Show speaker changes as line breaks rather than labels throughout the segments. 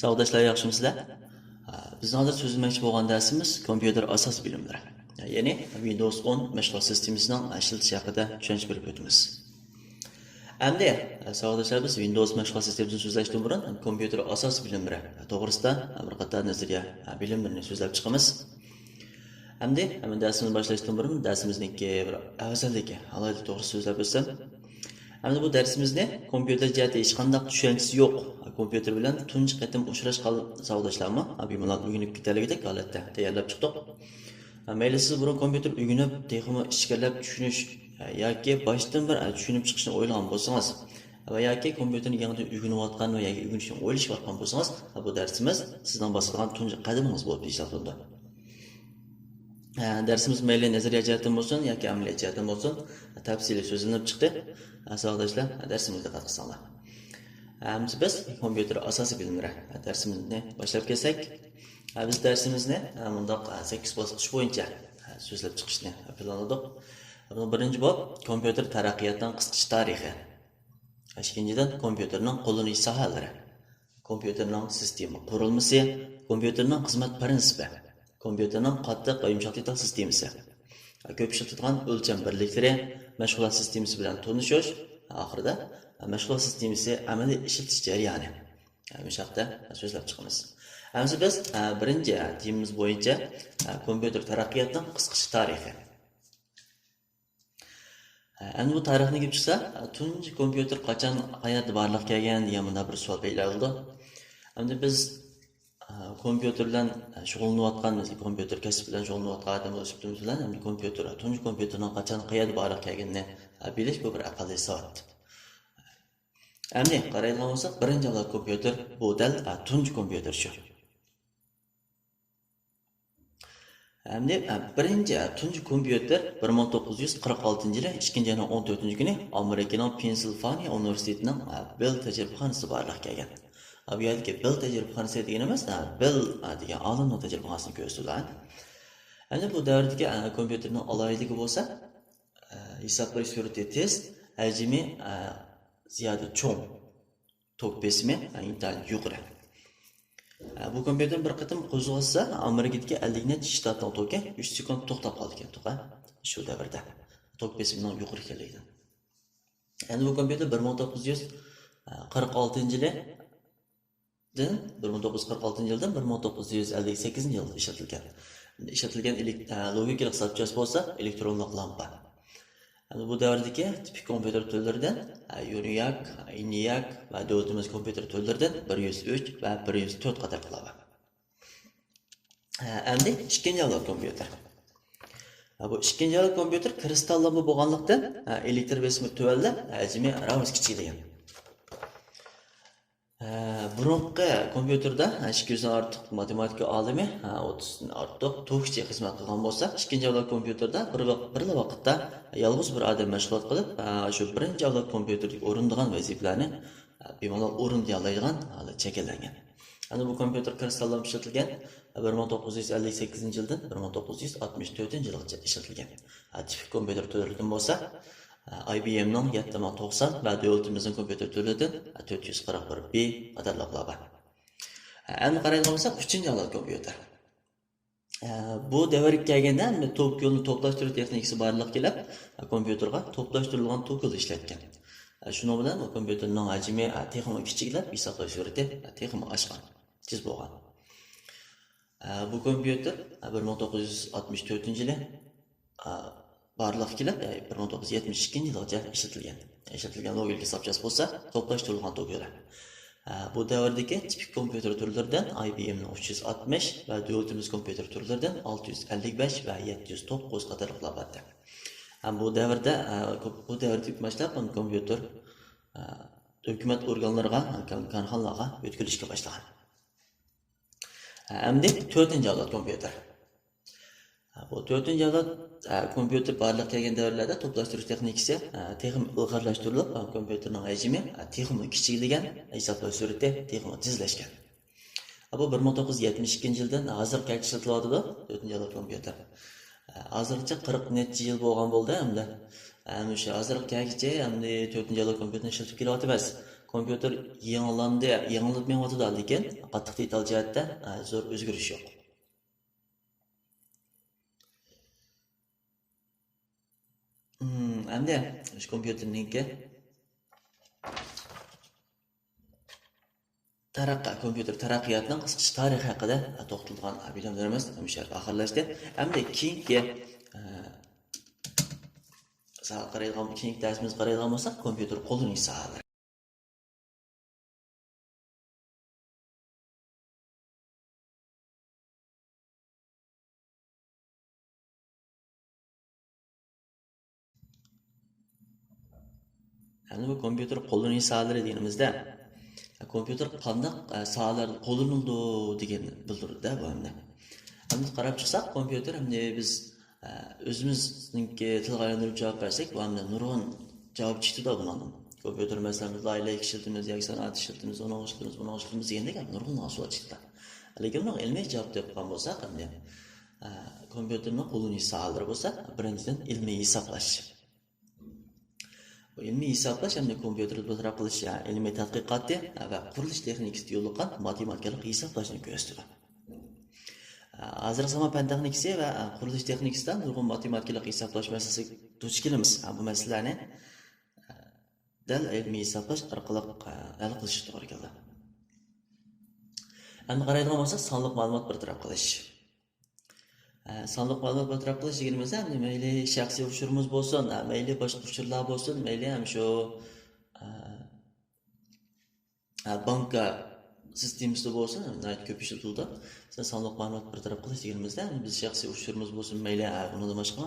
Savdoshlar yaxshimisizlar? Biz hozir so'zlamoqchi bo'lgan darsimiz kompyuter asos bilimlari. Ya'ni Windows 10 mashg'ulot sistemasining ishlatish haqida tushuncha berib o'tamiz. Endi savdoshlar biz Windows mashg'ulot sistemasini so'zlashdan burun kompyuter asos bilimlari to'g'risida bir qator nazariya bilimlarini so'zlab chiqamiz. Endi darsimizni boshlashdan burun darsimizniki bir afzalligi alohida to'g'risida so'zlab o'tsam. Endi bu darsimizni kompyuter jihati hech qanday tushunchasi yo'q. Kompyuter bilan tunji qatim uchrash savdoshlarmi? Bemalol o'rganib ketaligidek holatda tayyorlab chiqdik. Mayli siz burun kompyuter o'rganib, texnik ishkalab tushunish yoki boshdan bir tushunib chiqishni o'ylagan bo'lsangiz va yoki kompyuterni yangidan o'rganayotgan va yoki o'rganishni o'ylashayotgan bo'lsangiz, bu darsimiz sizdan bosadigan tunji qadamingiz bo'lib hisoblanadi. Dersimiz mayli nazariya jihatdan bo'lsin yoki amaliy jihatdan bo'lsin tafsili so'zlanib chiqdi. Savdoshlar darsimizga qatnashsanglar. Biz kompyuter asosiy bilimlari darsimizni boshlab kelsak, biz darsimizni bundoq 8 bosqich bo'yicha so'zlab chiqishni planladik. Birinchi bob kompyuter taraqqiyotining qisqacha tarixi. Ikkinchidan kompyuterning qo'llanish sohalari, kompyuterning sistema qurilmasi, kompyuterning xizmat prinsipi, kompyuterning qattiq va yumshoq detal sistemasi, ko'p ishlatiladigan o'lcham birliklari, mashg'ulot sistemasi bilan tanishish, oxirida mashg'ulot sistemasi amaliy ishlatish jarayoni. Bu haqda so'zlab chiqamiz. Endi biz birinchi temamiz bo'yicha kompyuter taraqqiyotining qisqacha tarixi. Endi bu tarixni kelib chiqsa, tunji kompyuter qachon qayerda borliqqa kelgan degan bunda bir savol paydo bo'ldi. Endi biz kompyuter bilan shug'ullanayotganmiz, kompyuter kasb bilan shug'ullanayotgan odam bo'lishimiz bilan endi kompyuter, tunji kompyuterning qachon qayerda borliqqa kelganini bilish bu bir aqlli soat. Endi qaraydigan bo'lsak, birinchi avlod kompyuter bu dal tunji kompyuter shu. Endi birinchi tunji kompyuter 1946-yili 2-yanvar 14-kuni Amerikaning Pensilvaniya universitetining Bell tajribaxonasida borliqqa kelgan. Bu yerga Bell tajribaxonasi degan emas, Bell degan olimning tajribaxonasini ko'rsatilgan. Endi bu davrdagi kompyuterning aloyiligi bo'lsa, hisoblash surati tez, hajmi ziyoda cho'ng, tok besimi intayin yuqori. Bu kompyuter bir qatim qo'zg'alsa, Amerikadagi 50 necha shtatning toki 3 sekund to'xtab qoldi ekan, to'g'ri? Shu davrda tok besimining yuqori ekanligidan. Endi bu kompyuter 1946-yildan 1958-yilda ishlatilgan. Ishlatilgan logik hisobchasi bo'lsa, elektronlik lampa. Endi bu davrdagi tipik kompyuter turlaridan ENIAC, ENIAC va davlatimiz kompyuter turlaridan 103 va 104 qatorlar bor. Endi ikkinchi avlod kompyuter. Bu ikkinchi avlod kompyuter kristallama bo'lganlikdan elektr besimi tuvallab, hajmi ravs kichiklaygan. Burunqi kompyuterda 200 dan ortiq matematika olimi, 30 dan ortiq tokchi xizmat qilgan bo'lsa, ikkinchi avlod kompyuterda bir vaqtda yolg'iz bir odam mashg'ulot qilib, shu birinchi avlod kompyuterdagi o'rindigan vazifalarni bemalol o'rinlay oladigan holat shakllangan. Endi bu kompyuter kristallama ishlatilgan 1958-yildan 1964-yilgacha ishlatilgan. Tipik kompyuter turlaridan bo'lsa, IBM'ning 790 va davlatimizning kompyuter turlaridan 441B qatorliqlar bor. Endi qaraydigan bo'lsak, 3-avlod kompyuter. Bu davrga kelganda tok yo'lni to'plashtirish texnikasi borliq kelib, kompyuterga to'plashtirilgan tok yo'l ishlatgan. Shuning bilan bu kompyuterning hajmi texnik kichiklab, hisoblash surati texnik oshgan, tez bo'lgan. Bu kompyuter 1964-yili barliq kelib 1972-yilgacha ishlatilgan. Ishlatilgan logik hisobchasi bo'lsa, to'plashtirilgan tok yo'li. Bu davrdagi tipik kompyuter turlaridan IBM'ning 360 va davlatimiz kompyuter turlaridan 655 va 709 qatorliqlar bor. Bu davrda boshlab kompyuter hukumat organlariga, korxonalarga o'tkazilishga boshlagan. Endi 4-avlod kompyuter. Bu 4-avlod kompyuter barliq kelgan davrlarda to'plashtirish texnikasi texnik ilg'orlashtirilib, kompyuterning hajmi texnik kichikligan, hisoblash surati texnik tezlashgan. Bu 1972-yildan hozirgacha ishlatilyapti 4-avlod kompyuter. Hozircha 40 necha yil bo'lgan bo'ldi hamda. O'sha hozirgacha hamda 4-avlod kompyuterni ishlatib kelyapmiz. kompüter yangilandı, yangilanmayapti lekin qattiq detal jihatda zo'r o'zgarish yo'q. Endi shu kompyuterningki kompüter taraqqiyotining qisqacha tarixi haqida to'xtalgan videolarimiz hamisha oxirlashdi. Endi keyingi keyingi darsimiz qaraydigan bo'lsak, kompyuter qo'llanish sohalari. Endi bu kompyuter qo'llanish sohalari deganimizda kompyuter qanday sohalarda qo'llanildi deganni bildiradi bu endi. Endi qarab chiqsak, kompyuter endi biz o'zimizningki tilga aylantirib javob bersak, bu endi nurg'un javob chiqdi bundan. Kompyuter masalan layla ishlatimiz, yoki sanoat ishlatimiz, uni ishlatimiz, buni ishlatimiz degandek nurg'un mavzular chiqdi. Lekin buni ilmiy javob deb qo'ygan bo'lsak, endi kompyuterning qo'llanish sohalari bo'lsa, birinchidan ilmiy hisoblash. ilmiy hisoblash hamda kompyuterni bartaraf qilish ilmiy tadqiqoti va qurilish texnikasida yo'liqqan matematikalik hisoblashni ko'rsatadi. Hozir zamon fan texnikasi va qurilish texnikasidan nurg'un matematikalik hisoblash masalasiga duch kelamiz. Bu masalalarni dal ilmiy hisoblash orqali hal qilish to'g'ri keladi. Endi qaraydigan bo'lsak, sonliq ma'lumot bartaraf qilish. Sonliq ma'lumot bartaraf qilish deganimizda mayli shaxsiy uchurimiz bo'lsin, mayli boshqa uchurlar bo'lsin, mayli ham shu banka sistemasida bo'lsin, ko'p ishlatildi. Sonliq ma'lumot bartaraf qilish deganimizda biz shaxsiy uchurimiz bo'lsin, mayli undan boshqa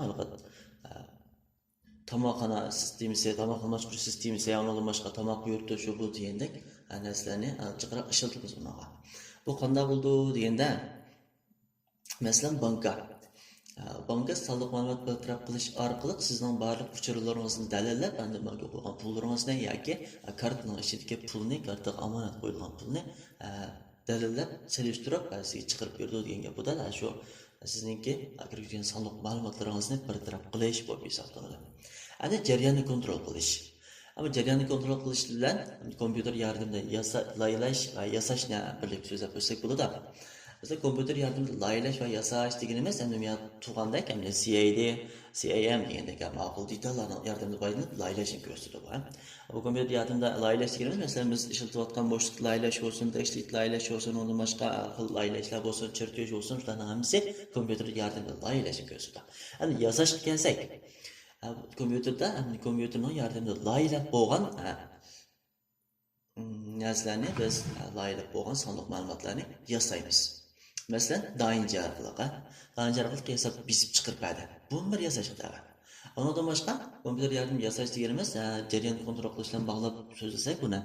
tomoqxona sistemasi, tomoqxona boshqarish sistemasi, undan boshqa tomoq yuritish shu bu degandek narsalarni chiqarib ishlatamiz bunaqa. Bu qanday bo'ldi deganda, masalan banka sonliq ma'lumot bartaraf qilish orqali sizning barliq uchurlaringizni dalillab, endi banka qo'ygan pullaringizni yoki kartaning ichidagi pulni, kartaga omonat qo'yilgan pulni dalillab, selishtirib, sizga chiqarib berdi degan gap bu da shu sizningki kirgan sonliq ma'lumotlaringizni bartaraf qilish bo'lib hisoblanadi. Endi jarayonni kontrol qilish. Ama jarayonni kontrol qilish bilan kompyuter yordamida laylash va yasashni birlikda so'zlab o'tsak bo'ladi. Mesela kompüter yardımıyla laylash va yasash deganimiz endi men tug'andek ham CAD, CAM degandek ma'qul detallarning yordamida foydalanib laylashni ko'rsatadi bu. Bu kompüter yordamida laylash deganimiz masalan biz ishlatayotgan bo'shliq laylash bo'lsin, tekstlik laylash bo'lsin, undan boshqa xil laylashlar bo'lsin, chertyosh bo'lsin, shularning hammasi kompüter yordamida laylashni ko'rsatadi. Endi yasashga kelsak, kompüterning yordamida laylab bo'lgan narsalarni biz laylab bo'lgan sonliq ma'lumotlarni yasaymiz. Mesela dayınca arqılık yasab bisip chiqirib berdi. Bunu bir yasash qiladi. Ondan boshqa kompüter yardım yasash deganimiz jarayon kontrol qilish bilan bog'lab so'zlasak buni.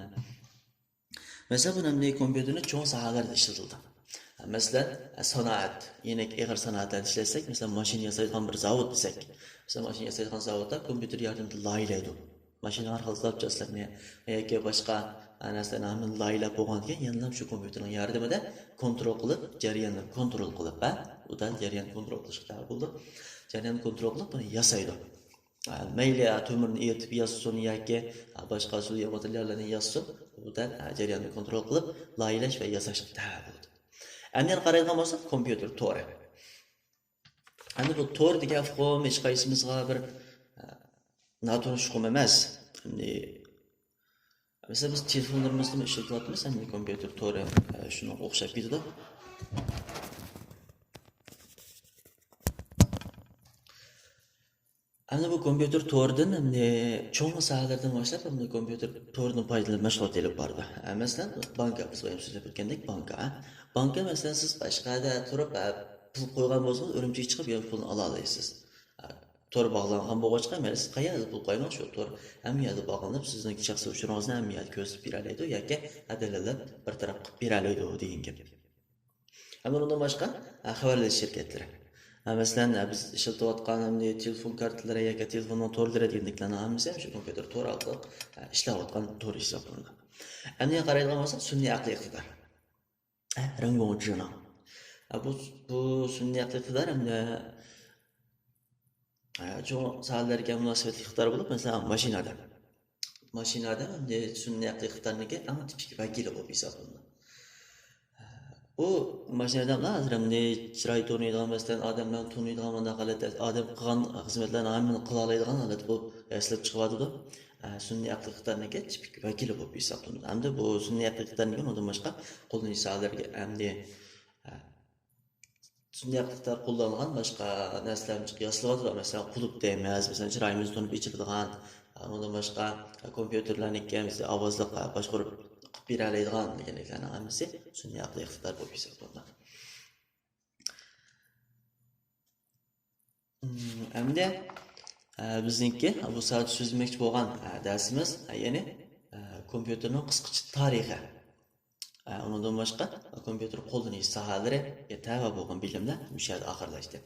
Mesela buni kompüterni cho'ng sohalarda ishlatildi. Mesela sanoat, yenik ig'ir sanoatlarda ishlasak, mesela mashina yasaydigan bir zavod desak, mesela mashina yasaydigan zavodda kompüter yordamida laylaydi. Mashina orqali zapchastlarni yoki boshqa narsalarni laylab bo'lgan keyin yana shu kompyuterning yordamida kontrol qilib, jarayonni kontrol qilib, u da jarayon kontrol qilishga bo'ldi. Jarayon kontrol qilib buni yasaydi. Mayli to'mirni eritib yassin yoki boshqa suvli materiallarni yassin, bu da jarayonni kontrol qilib, laylash va yasashga bo'ldi. Endi qaraydigan bo'lsak, kompyuter to'ri. Endi bu to'r degan form hech qaysimizga bir noto'g'ri qum emas. Mesela biz telefonlarımızda mı işletiyoruz? Hem de kompüter to'ri şunu o'xshab ketadi. Endi bu kompüter to'ridan cho'ng sohalardan boshlab kompüter to'ridan foydalanib mashg'ulot olib bordi. Masalan, banka biz so'zlab o'tgandek banka masalan siz boshqada turib pul qo'ygan bo'lsangiz, o'rimchik chiqib pulni ola olasiz. To'r bog'langan bo'lg'achqa, siz qayerda pul qo'ymoq shu to'r hamiyada bog'lanib, sizning shaxsiy uchuringizni hamiyada ko'rsatib beradi yoki adalallab bartaraf qilib beradi degan gap. Hamda undan boshqa xabarlash shirkatlari. Masalan, biz ishlatayotgan telefon kartalari yoki telefonning to'rlari degandeklarni hammasi shu kompyuter to'ri orqali ishlayotgan to'r hisoblanadi. Endi qaraydigan bo'lsak, sun'iy aqliy iqtidor. Bu sun'iy aqliy iqtidor hamda çoğu sahalarga munosabatli iqtidor bo'lib, masalan, mashinada mashinada sun'iy haqiqatlarniki eng tipik vakili bo'lib hisoblanadi. U mashinada hozir chiroy to'naydigan masalan odamlar to'naydigan bunday holatda odam qilgan xizmatlarni hammani qila oladigan holat bo'lib eslab chiqyapti. Sun'iy haqiqatlarniki tipik vakili bo'lib hisoblanadi. Hamda bu sun'iy haqiqatlarniki undan boshqa qo'llanilish sohalarga hamda sun'iy haqiqatlar qo'llanilgan boshqa narsalarni qiyoslab, masalan qulub deymiz, masalan chiroyimizni to'nib ichiradigan, undan boshqa kompyuterlarniki ovozli boshqarib qilib bera oladigan deganlarning hammasi sun'iy haqiqatlar bo'lib hisoblanadi. Hamda bizningki bu soat so'zlamoqchi bo'lgan darsimiz ya'ni kompyuterning qisqacha tarixi. Undan boshqa kompyuter qo'llanish sohalari tava bo'lgan bilimlar bu yerda oxirlashdi.